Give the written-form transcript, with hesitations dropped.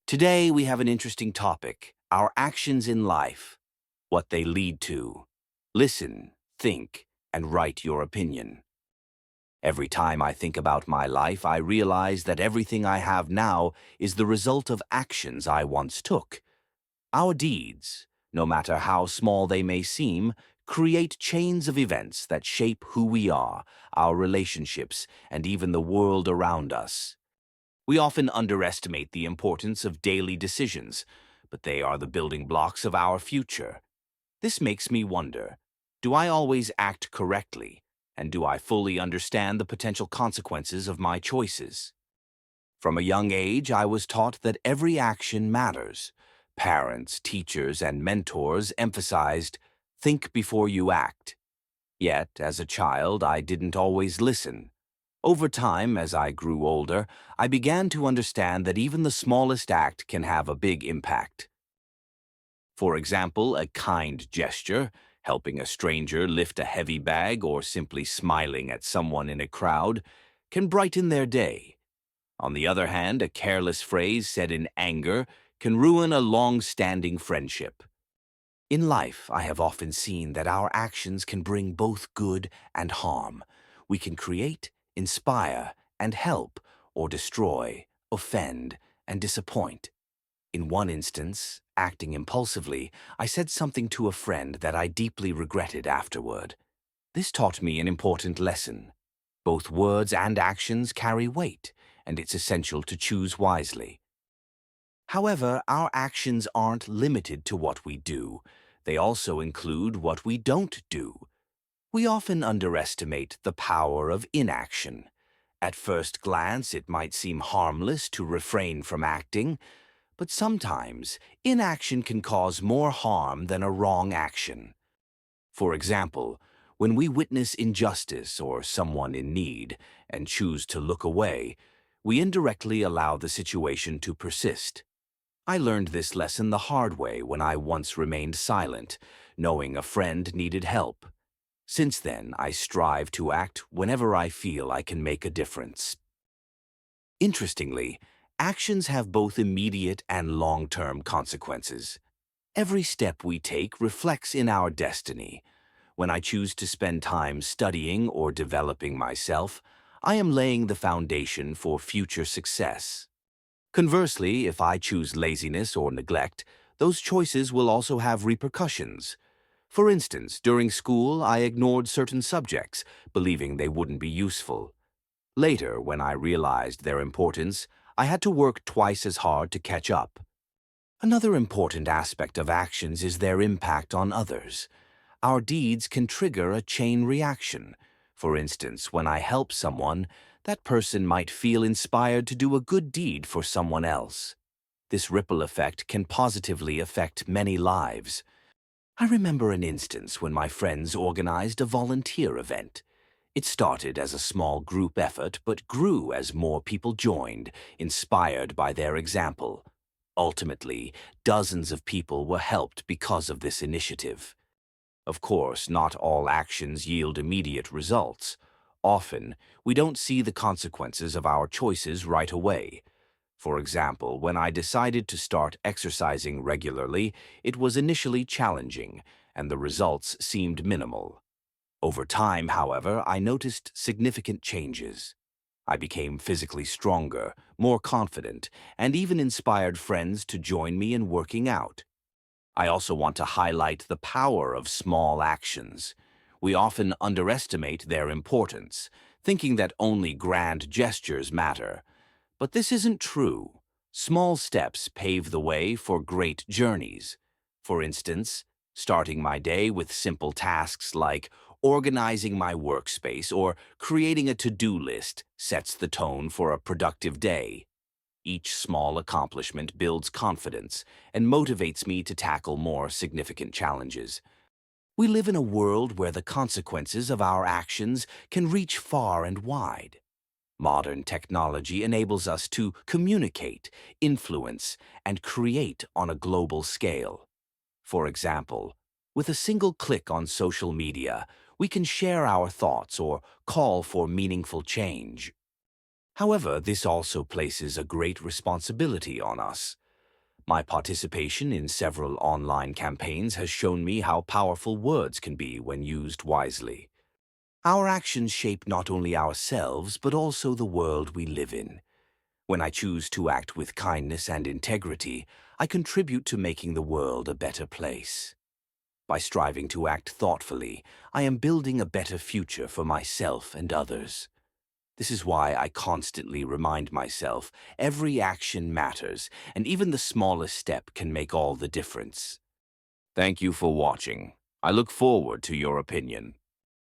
Today, we have an interesting topic: our actions in life, what they lead to. Listen, think, and write your opinion. Every time I think about my life, I realize that everything I have now is the result of actions I once took. Our deeds, no matter how small they may seem, create chains of events that shape who we are, our relationships, and even the world around us. We often underestimate the importance of daily decisions, but they are the building blocks of our future. This makes me wonder, do I always act correctly, and do I fully understand the potential consequences of my choices? From a young age, I was taught that every action matters. Parents, teachers, and mentors emphasized, think before you act. Yet, as a child, I didn't always listen. Over time, as I grew older, I began to understand that even the smallest act can have a big impact. For example, a kind gesture, helping a stranger lift a heavy bag or simply smiling at someone in a crowd, can brighten their day. On the other hand, a careless phrase said in anger can ruin a long-standing friendship. In life, I have often seen that our actions can bring both good and harm. We can create, inspire, and help, or destroy, offend, and disappoint. In one instance, acting impulsively, I said something to a friend that I deeply regretted afterward. This taught me an important lesson. Both words and actions carry weight, and it's essential to choose wisely. However, our actions aren't limited to what we do. They also include what we don't do. We often underestimate the power of inaction. At first glance, it might seem harmless to refrain from acting, but sometimes inaction can cause more harm than a wrong action. For example, when we witness injustice or someone in need and choose to look away, we indirectly allow the situation to persist. I learned this lesson the hard way when I once remained silent, knowing a friend needed help. Since then, I strive to act whenever I feel I can make a difference. Interestingly, actions have both immediate and long-term consequences. Every step we take reflects in our destiny. When I choose to spend time studying or developing myself, I am laying the foundation for future success. Conversely, if I choose laziness or neglect, those choices will also have repercussions. For instance, during school, I ignored certain subjects, believing they wouldn't be useful. Later, when I realized their importance, I had to work twice as hard to catch up. Another important aspect of actions is their impact on others. Our deeds can trigger a chain reaction. For instance, when I help someone, that person might feel inspired to do a good deed for someone else. This ripple effect can positively affect many lives. I remember an instance when my friends organized a volunteer event. It started as a small group effort but grew as more people joined, inspired by their example. Ultimately, dozens of people were helped because of this initiative. Of course, not all actions yield immediate results. Often, we don't see the consequences of our choices right away. For example, when I decided to start exercising regularly, it was initially challenging, and the results seemed minimal. Over time, however, I noticed significant changes. I became physically stronger, more confident, and even inspired friends to join me in working out. I also want to highlight the power of small actions. We often underestimate their importance, thinking that only grand gestures matter. But this isn't true. Small steps pave the way for great journeys. For instance, starting my day with simple tasks like organizing my workspace or creating a to-do list sets the tone for a productive day. Each small accomplishment builds confidence and motivates me to tackle more significant challenges. We live in a world where the consequences of our actions can reach far and wide. Modern technology enables us to communicate, influence, and create on a global scale. For example, with a single click on social media, we can share our thoughts or call for meaningful change. However, this also places a great responsibility on us. My participation in several online campaigns has shown me how powerful words can be when used wisely. Our actions shape not only ourselves, but also the world we live in. When I choose to act with kindness and integrity, I contribute to making the world a better place. By striving to act thoughtfully, I am building a better future for myself and others. This is why I constantly remind myself every action matters, and even the smallest step can make all the difference. Thank you for watching. I look forward to your opinion.